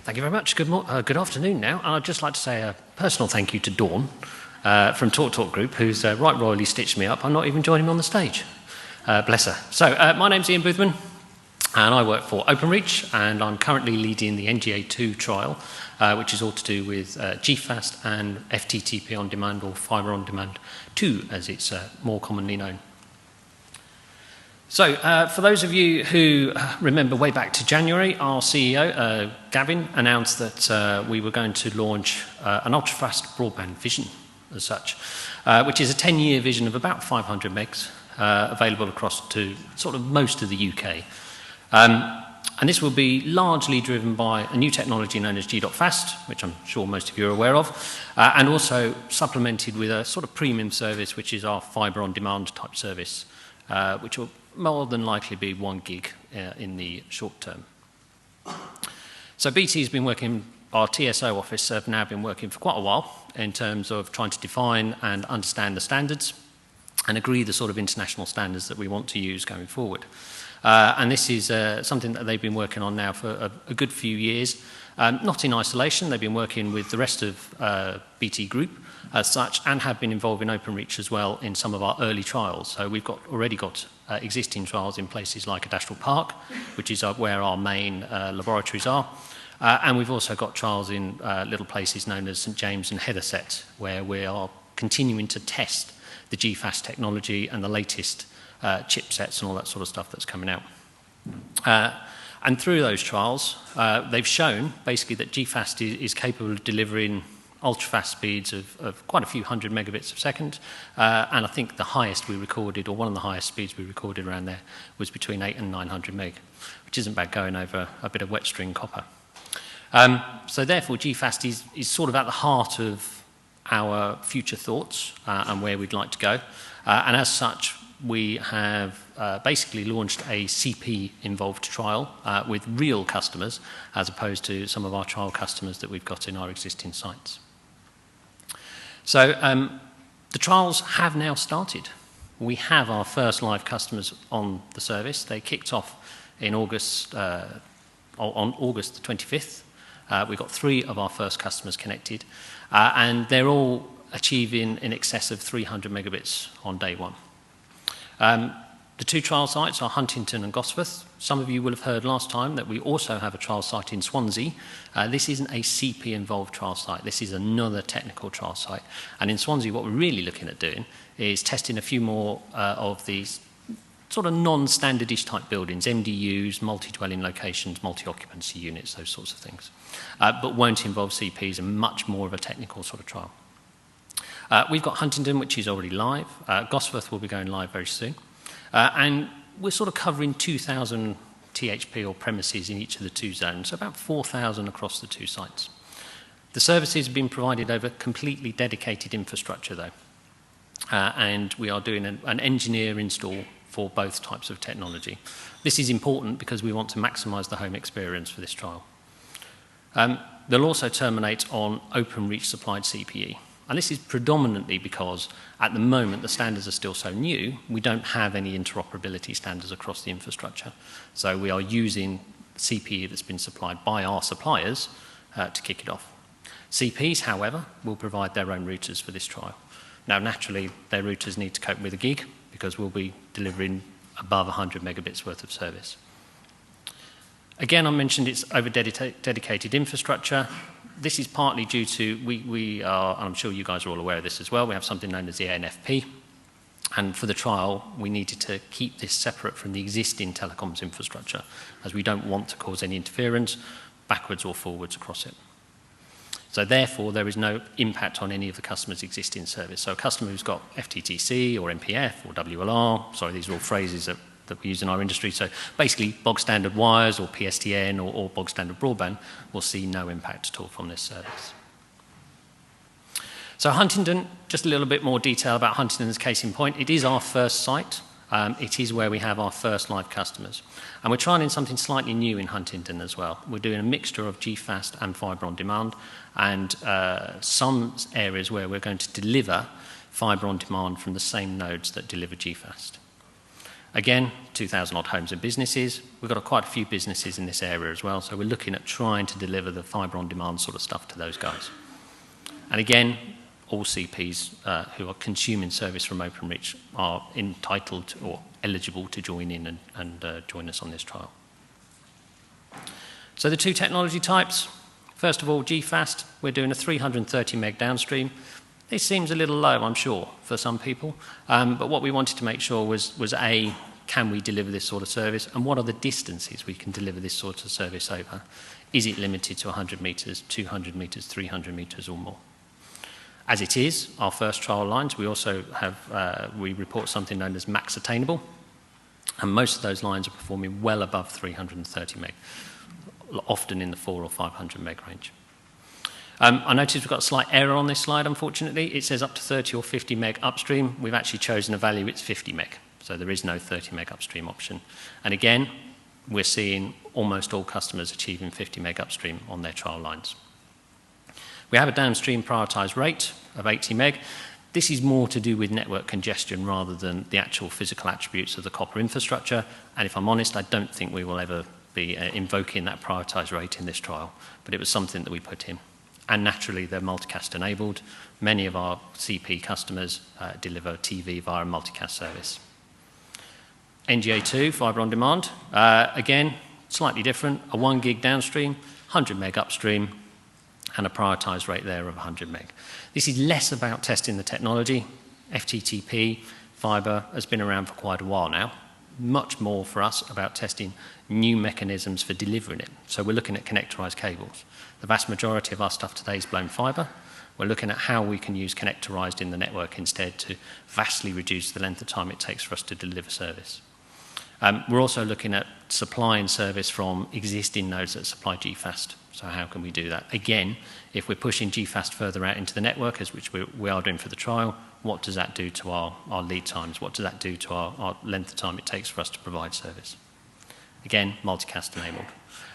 Thank you very much. Good afternoon now. I'd just like to say a personal thank you to Dawn from TalkTalk Group, who's right royally stitched me up. I'm not even joining me on the stage. Bless her. So, my name's Ian Boothman, and I work for Openreach, and I'm currently leading the NGA2 trial, which is all to do with G.fast and FTTP on demand, or Fibre on Demand 2, as it's more commonly known. So, for those of you who remember way back to January, our CEO, Gavin, announced that we were going to launch an ultra-fast broadband vision, as such, which is a 10-year vision of about 500 megs, available across to sort of most of the UK. And this will be largely driven by a new technology known as G.fast, which I'm sure most of you are aware of, and also supplemented with a sort of premium service, which is our Fibre on Demand type service, which will more than likely be 1 gig in the short term. So BT has been working, our TSO office have now been working for quite a while in terms of trying to define and understand the standards and agree the sort of international standards that we want to use going forward. And this is something that they've been working on now for a good few years. Not in isolation, they've been working with the rest of BT Group as such, and have been involved in Openreach as well in some of our early trials. So we've already got existing trials in places like Adastral Park, which is where our main laboratories are. And we've also got trials in little places known as St James and Heatherset, where we are continuing to test the G.fast technology and the latest chipsets and all that sort of stuff that's coming out. And through those trials, they've shown basically that G.fast is capable of delivering ultra-fast speeds of quite a few hundred megabits a second. And I think the highest we recorded, or one of the highest speeds we recorded around there, was between 800 and 900 meg, which isn't bad going over a bit of wet string copper. So therefore, G.fast is sort of at the heart of our future thoughts and where we'd like to go. And as such, we have basically launched a CP-involved trial with real customers, as opposed to some of our trial customers that we've got in our existing sites. So the trials have now started. We have our first live customers on the service. They kicked off in August, on August the 25th. We've got 3 of our first customers connected, and they're all achieving in excess of 300 megabits on day one. The 2 trial sites are Huntingdon and Gosforth. Some of you will have heard last time that we also have a trial site in Swansea. This isn't a CP-involved trial site. This is another technical trial site. And in Swansea, what we're really looking at doing is testing a few more of these sort of non-standardish type buildings, MDUs, multi-dwelling locations, multi-occupancy units, those sorts of things. But won't involve CPs, and much more of a technical sort of trial. We've got Huntingdon, which is already live. Gosforth will be going live very soon. And we're sort of covering 2,000 THP or premises in each of the 2 zones, so about 4,000 across the 2 sites. The services have been provided over completely dedicated infrastructure, though. And we are doing an engineer install for both types of technology. This is important because we want to maximise the home experience for this trial. They'll also terminate on Openreach supplied CPE. And this is predominantly because, at the moment, the standards are still so new, we don't have any interoperability standards across the infrastructure. So we are using CPE that's been supplied by our suppliers to kick it off. CPs, however, will provide their own routers for this trial. Now, naturally, their routers need to cope with a gig, because we'll be delivering above 100 megabits worth of service. Again, I mentioned it's over dedicated infrastructure. This is partly due to, we are, and I'm sure you guys are all aware of this as well, we have something known as the ANFP. And for the trial, we needed to keep this separate from the existing telecoms infrastructure, as we don't want to cause any interference backwards or forwards across it. So therefore, there is no impact on any of the customer's existing service. So a customer who's got FTTC or MPF or WLR, sorry, these are all phrases that we use in our industry. So basically, bog standard wires or PSTN or bog standard broadband will see no impact at all from this service. So Huntingdon, just a little bit more detail about Huntingdon as case in point. It is our first site. It is where we have our first live customers. And we're trying something slightly new in Huntingdon as well. We're doing a mixture of G.fast and Fibre on Demand, and some areas where we're going to deliver Fibre on Demand from the same nodes that deliver G.fast. Again, 2,000 odd homes and businesses. We've got quite a few businesses in this area as well, so we're looking at trying to deliver the fibre on demand sort of stuff to those guys. And again, all CPs who are consuming service from Openreach are entitled or eligible to join in and join us on this trial. So the two technology types, first of all, G.fast, we're doing a 330 meg downstream. This seems a little low, I'm sure, for some people, but what we wanted to make sure was A, can we deliver this sort of service, and what are the distances we can deliver this sort of service over? Is it limited to 100 metres, 200 metres, 300 metres or more? As it is, our first trial lines, we also have, we report something known as max attainable, and most of those lines are performing well above 330 meg, often in the 400 or 500 meg range. I noticed we've got a slight error on this slide, unfortunately. It says up to 30 or 50 meg upstream. We've actually chosen a value, it's 50 meg, so there is no 30 meg upstream option. And again, we're seeing almost all customers achieving 50 meg upstream on their trial lines. We have a downstream prioritised rate of 80 meg. This is more to do with network congestion rather than the actual physical attributes of the copper infrastructure. And if I'm honest, I don't think we will ever be invoking that prioritised rate in this trial, but it was something that we put in. And naturally, they're multicast enabled. Many of our CP customers deliver TV via a multicast service. NGA2, fibre on demand, again, slightly different, a 1 gig downstream, 100 meg upstream, and a prioritised rate there of 100 meg. This is less about testing the technology. FTTP, fibre, has been around for quite a while now. Much more for us about testing new mechanisms for delivering it. So we're looking at connectorised cables. The vast majority of our stuff today is blown fibre. We're looking at how we can use connectorised in the network instead to vastly reduce the length of time it takes for us to deliver service. We're also looking at supplying service from existing nodes that supply G.fast. So how can we do that? Again, if we're pushing G.fast further out into the network, as which we are doing for the trial, what does that do to our lead times? What does that do to our length of time it takes for us to provide service? Again, multicast enabled.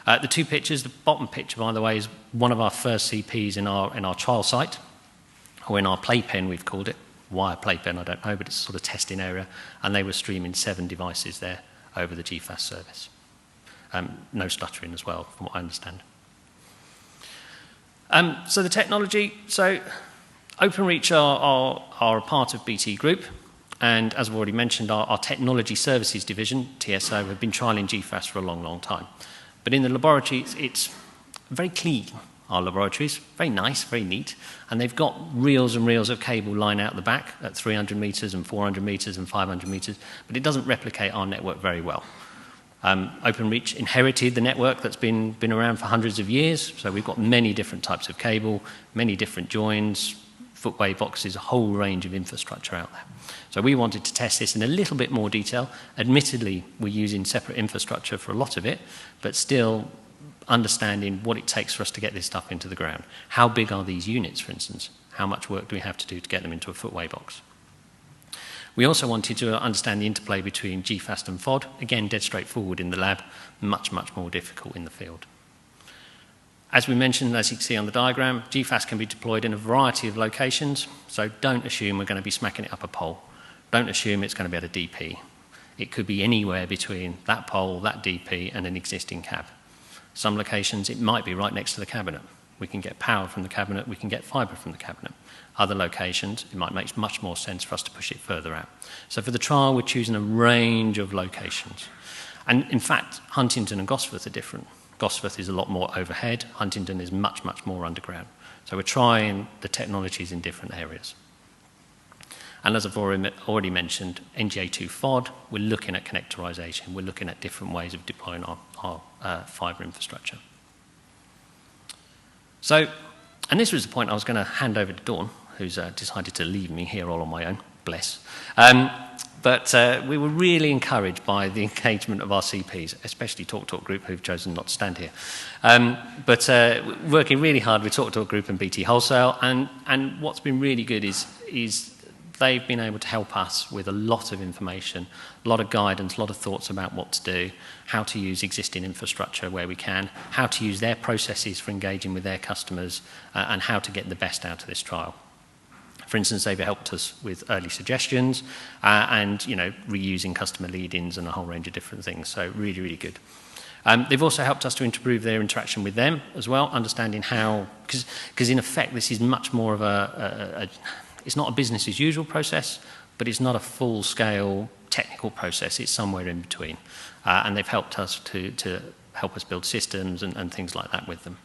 The two pictures, the bottom picture, by the way, is one of our first CPs in our trial site, or in our playpen, we've called it. Why a playpen, I don't know, but it's a sort of testing area, and they were streaming 7 devices there over the G.fast service. No stuttering as well, from what I understand. So the technology, so Openreach are a part of BT Group, and as I've already mentioned, our Technology Services Division, TSO, have been trialling G.fast for a long, long time. But in the laboratory, it's very clean, our laboratories, very nice, very neat, and they've got reels and reels of cable lying out the back at 300 metres and 400 metres and 500 metres, but it doesn't replicate our network very well. Openreach inherited the network that's been around for hundreds of years, so we've got many different types of cable, many different joins, footway boxes, a whole range of infrastructure out there. So we wanted to test this in a little bit more detail. Admittedly, we're using separate infrastructure for a lot of it, but still understanding what it takes for us to get this stuff into the ground. How big are these units, for instance? How much work do we have to do to get them into a footway box? We also wanted to understand the interplay between G.fast and FOD. Again, dead straightforward in the lab, much, much more difficult in the field. As we mentioned, as you can see on the diagram, G.fast can be deployed in a variety of locations, so don't assume we're going to be smacking it up a pole. Don't assume it's going to be at a DP. It could be anywhere between that pole, that DP, and an existing cab. Some locations, it might be right next to the cabinet. We can get power from the cabinet, we can get fibre from the cabinet. Other locations, it might make much more sense for us to push it further out. So for the trial, we're choosing a range of locations. And in fact, Huntingdon and Gosforth are different. Gosforth is a lot more overhead, Huntingdon is much, much more underground. So we're trying the technologies in different areas. And as I've already mentioned, NGA2 FOD, we're looking at connectorisation, we're looking at different ways of deploying our fibre infrastructure. So, and this was the point I was going to hand over to Dawn, who's decided to leave me here all on my own, bless. But we were really encouraged by the engagement of our CPs, especially TalkTalk Group, who've chosen not to stand here. But working really hard with TalkTalk Group and BT Wholesale, and what's been really good is they've been able to help us with a lot of information, a lot of guidance, a lot of thoughts about what to do, how to use existing infrastructure where we can, how to use their processes for engaging with their customers, and how to get the best out of this trial. For instance, they've helped us with early suggestions and, you know, reusing customer lead-ins and a whole range of different things. So really, really good. They've also helped us to improve their interaction with them as well, understanding how, because in effect this is much more of it's not a business as usual process, but it's not a full-scale technical process, it's somewhere in between. And they've helped us to help us build systems and things like that with them.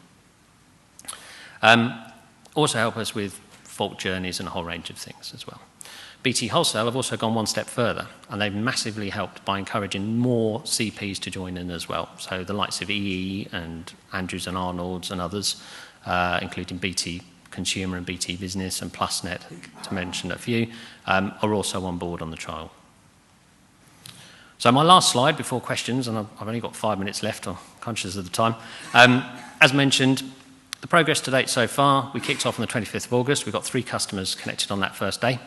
Also help us with fault journeys and a whole range of things as well. BT Wholesale have also gone one step further, and they've massively helped by encouraging more CPs to join in as well. So the likes of EE and Andrews and Arnold's and others, including BT Consumer and BT Business and PlusNet, to mention a few, are also on board on the trial. So my last slide before questions, and I've only got 5 minutes left, I'm conscious of the time. As mentioned, the progress to date so far, we kicked off on the 25th of August. We've got 3 customers connected on that first day.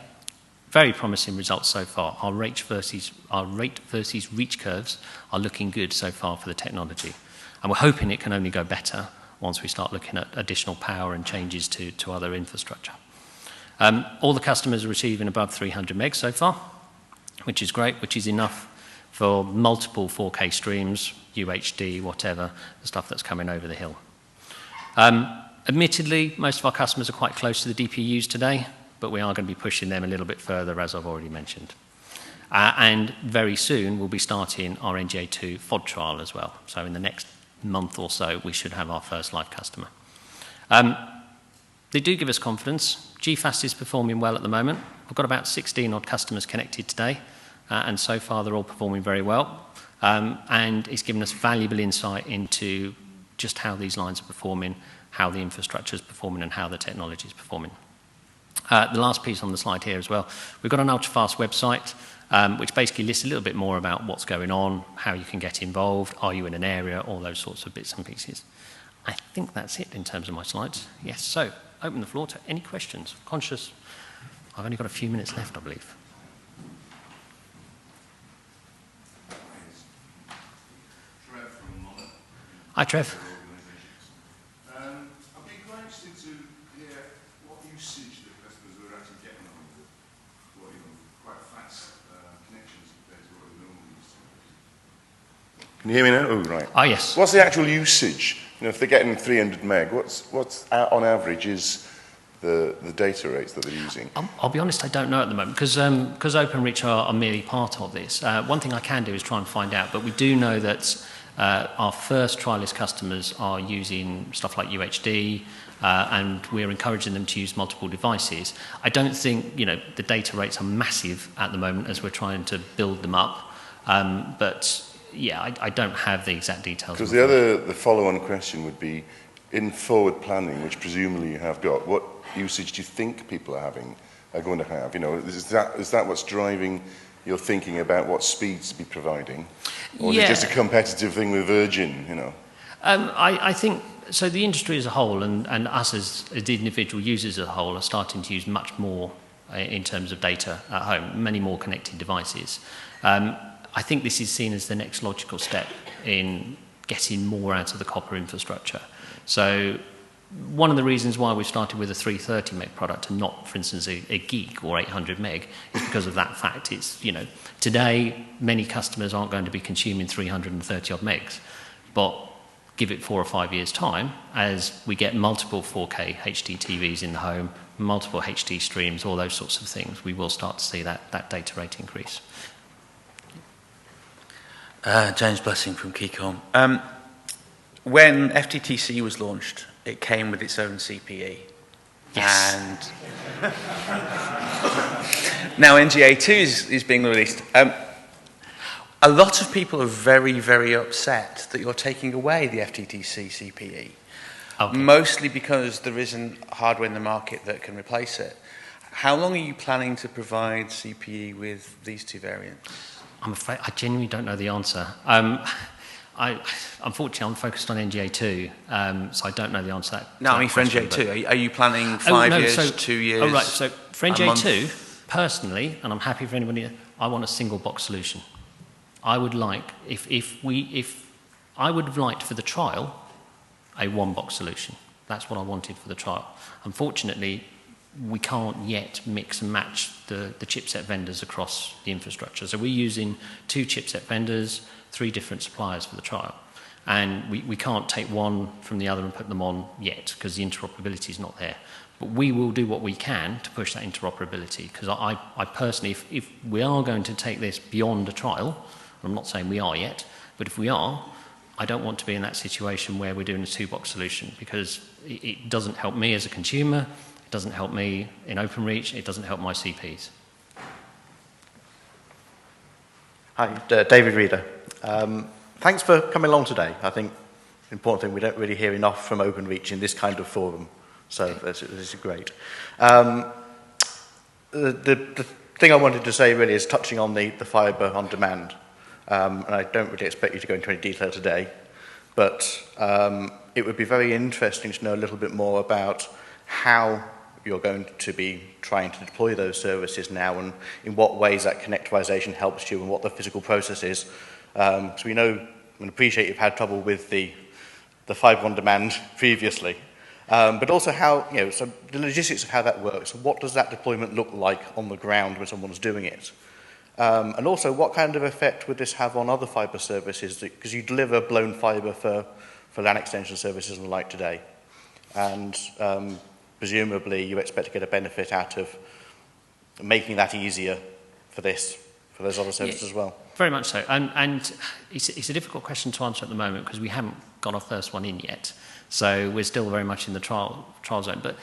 Very promising results so far. Our rate versus reach curves are looking good so far for the technology. And we're hoping it can only go better once we start looking at additional power and changes to other infrastructure. All the customers are receiving above 300 megs so far, which is great, which is enough for multiple 4K streams, UHD, whatever, the stuff that's coming over the hill. Admittedly, most of our customers are quite close to the DPUs today, but we are going to be pushing them a little bit further, as I've already mentioned. And very soon, we'll be starting our NGA2 FOD trial as well. So in the next month or so, we should have our first live customer. They do give us confidence. G.fast is performing well at the moment. We've got about 16 odd customers connected today, and so far they're all performing very well. And it's given us valuable insight into just how these lines are performing, how the infrastructure is performing, and how the technology is performing. The last piece on the slide here as well, we've got an ultra-fast website, which basically lists a little bit more about what's going on, how you can get involved, are you in an area, all those sorts of bits and pieces. I think that's it in terms of my slides. Yes, so open the floor to any questions. Conscious, I've only got a few minutes left, I believe. Hi, Trev. I'd be quite interested to hear what usage the customers are actually getting on with what, you know, quite fast connections compared to what we normally used to. Can you hear me now? Oh, right. Ah, yes. What's the actual usage? You know, if they're getting 300 meg, what's on average is the data rates that they're using? I'll be honest, I don't know at the moment, because Openreach are merely part of this. One thing I can do is try and find out, but we do know that our first trialist customers are using stuff like UHD, and we're encouraging them to use multiple devices. I don't think, you know, the data rates are massive at the moment as we're trying to build them up, but yeah, I don't have the exact details. Because the follow-on question would be, in forward planning, which presumably you have got, what usage do you think people are going to have? You know, is that what's driving your thinking about what speeds to be providing? Or is it just a competitive thing with Virgin, you know? I think, so the industry as a whole and us as individual users as a whole are starting to use much more in terms of data at home, many more connected devices. I think this is seen as the next logical step in getting more out of the copper infrastructure. So one of the reasons why we started with a 330 meg product and not, for instance, a gig or 800 meg is because of that fact. It's, you know, today many customers aren't going to be consuming 330 odd megs, but give it 4 or 5 years' time, as we get multiple 4K HD TVs in the home, multiple HD streams, all those sorts of things, we will start to see that data rate increase. James Blessing from Keycom. When FTTC was launched, it came with its own CPE. Yes. And now NGA2 is being released. A lot of people are very, very upset that you're taking away the FTTC CPE. Okay. Mostly because there isn't hardware in the market that can replace it. How long are you planning to provide CPE with these 2 variants? I'm afraid I genuinely don't know the answer. Unfortunately, I'm focused on NGA2, so I don't know the answer to that. No, I mean for NGA2, are you planning 5 years, 2 years? Oh, right. So for NGA2, personally, and I'm happy for anybody, I want a single box solution. I would like, I would have liked for the trial a 1 box solution. That's what I wanted for the trial. Unfortunately, we can't yet mix and match the chipset vendors across the infrastructure. So we're using 2 chipset vendors, 3 different suppliers for the trial. And we can't take one from the other and put them on yet because the interoperability is not there. But we will do what we can to push that interoperability, because I personally, if we are going to take this beyond a trial, I'm not saying we are yet, but if we are, I don't want to be in that situation where we're doing a 2-box solution, because it doesn't help me as a consumer, it doesn't help me in Openreach, it doesn't help my CPs. Hi, David Reader. Thanks for coming along today. I think the important thing, we don't really hear enough from Openreach in this kind of forum, so this is great. The thing I wanted to say really is touching on the fibre on demand. And I don't really expect you to go into any detail today, but it would be very interesting to know a little bit more about how you're going to be trying to deploy those services now, and in what ways that connectorization helps you, and what the physical process is. So we know and appreciate you've had trouble with the fibre on demand previously, but also how, so the logistics of how that works. What does that deployment look like on the ground when someone's doing it? And also, what kind of effect would this have on other fibre services? Because you deliver blown fibre for LAN extension services and the like today. And presumably, you expect to get a benefit out of making that easier for those other services as well. Very much so. And it's a difficult question to answer at the moment because we haven't got our first one in yet. So we're still very much in the trial zone. But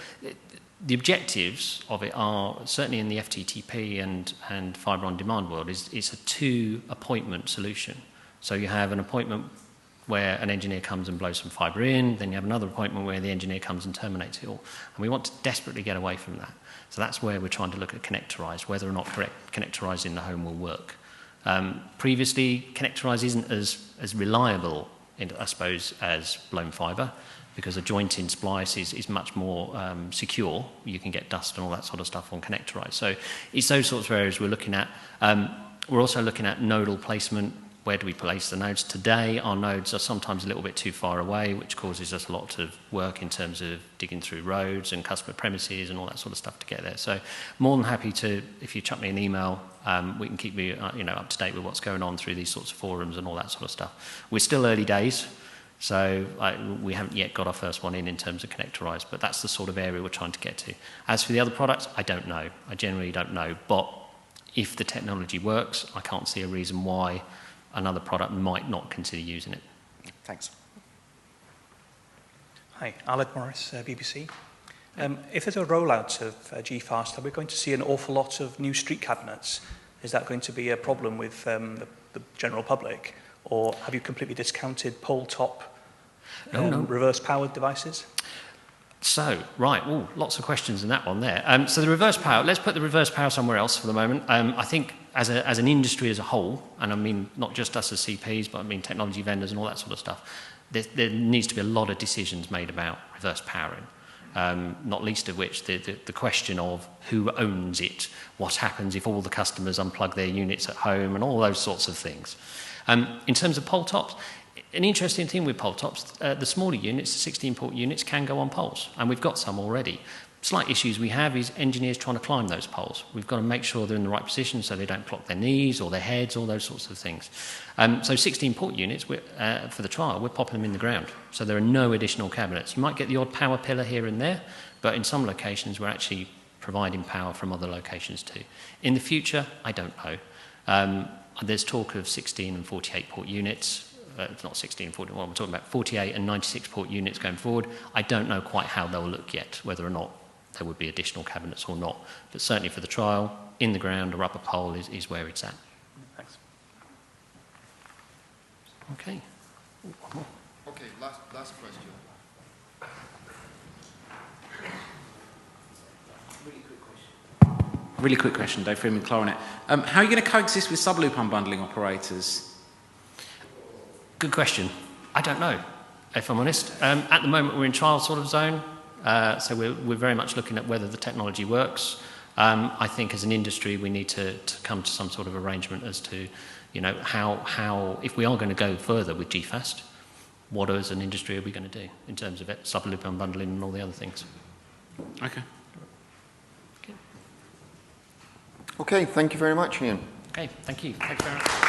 the objectives of it are, certainly in the FTTP and fibre on demand world, it's a 2-appointment solution. So you have an appointment where an engineer comes and blows some fibre in, then you have another appointment where the engineer comes and terminates it all. And we want to desperately get away from that. So that's where we're trying to look at connectorise, whether or not connectorise in the home will work. Previously, connectorise isn't as reliable, I suppose, as blown fibre, because a joint-in splice is much more secure. You can get dust and all that sort of stuff on connectorise. So it's those sorts of areas we're looking at. We're also looking at nodal placement. Where do we place the nodes? Today, our nodes are sometimes a little bit too far away, which causes us a lot of work in terms of digging through roads and customer premises and all that sort of stuff to get there. So more than happy to, if you chuck me an email, we can keep you up to date with what's going on through these sorts of forums and all that sort of stuff. We're still early days, so we haven't yet got our first one in terms of connectorise, but that's the sort of area we're trying to get to. As for the other products, I don't know. I generally don't know, but if the technology works, I can't see a reason why another product might not consider using it. Thanks. Hi, Alec Morris, BBC. If there's a rollout of G.fast, are we going to see an awful lot of new street cabinets? Is that going to be a problem with the general public? Or have you completely discounted pole-top reverse-powered devices? So, right, lots of questions in that one there. So the reverse power, let's put the reverse power somewhere else for the moment. I think as an industry as a whole, and I mean not just us as CPs, but I mean technology vendors and all that sort of stuff, there needs to be a lot of decisions made about reverse powering, not least of which the question of who owns it, what happens if all the customers unplug their units at home, and all those sorts of things. In terms of pole tops, an interesting thing with pole tops, the smaller units, the 16-port units, can go on poles, and we've got some already. Slight issues we have is engineers trying to climb those poles. We've got to make sure they're in the right position so they don't clock their knees or their heads, all those sorts of things. So 16-port units, for the trial, we're popping them in the ground, so there are no additional cabinets. You might get the odd power pillar here and there, but in some locations we're actually providing power from other locations too. In the future, I don't know. There's talk of 16 and 48-port units. It's not 16, 40, well, we're talking about 48 and 96-port units going forward. I don't know quite how they'll look yet, whether or not there would be additional cabinets or not. But certainly for the trial, in the ground or up a pole is where it's at. Thanks. Okay. Okay, last question. Really quick question, Dave Freeman, Clarinet. How are you going to coexist with subloop unbundling operators? Good question. I don't know, if I'm honest. At the moment, we're in trial sort of zone, so we're very much looking at whether the technology works. I think as an industry, we need to come to some sort of arrangement as to, how if we are going to go further with G.fast, what as an industry are we going to do in terms of it, subloop unbundling and all the other things. Okay. Okay, thank you very much, Ian. Okay, thank you. Thank you very much.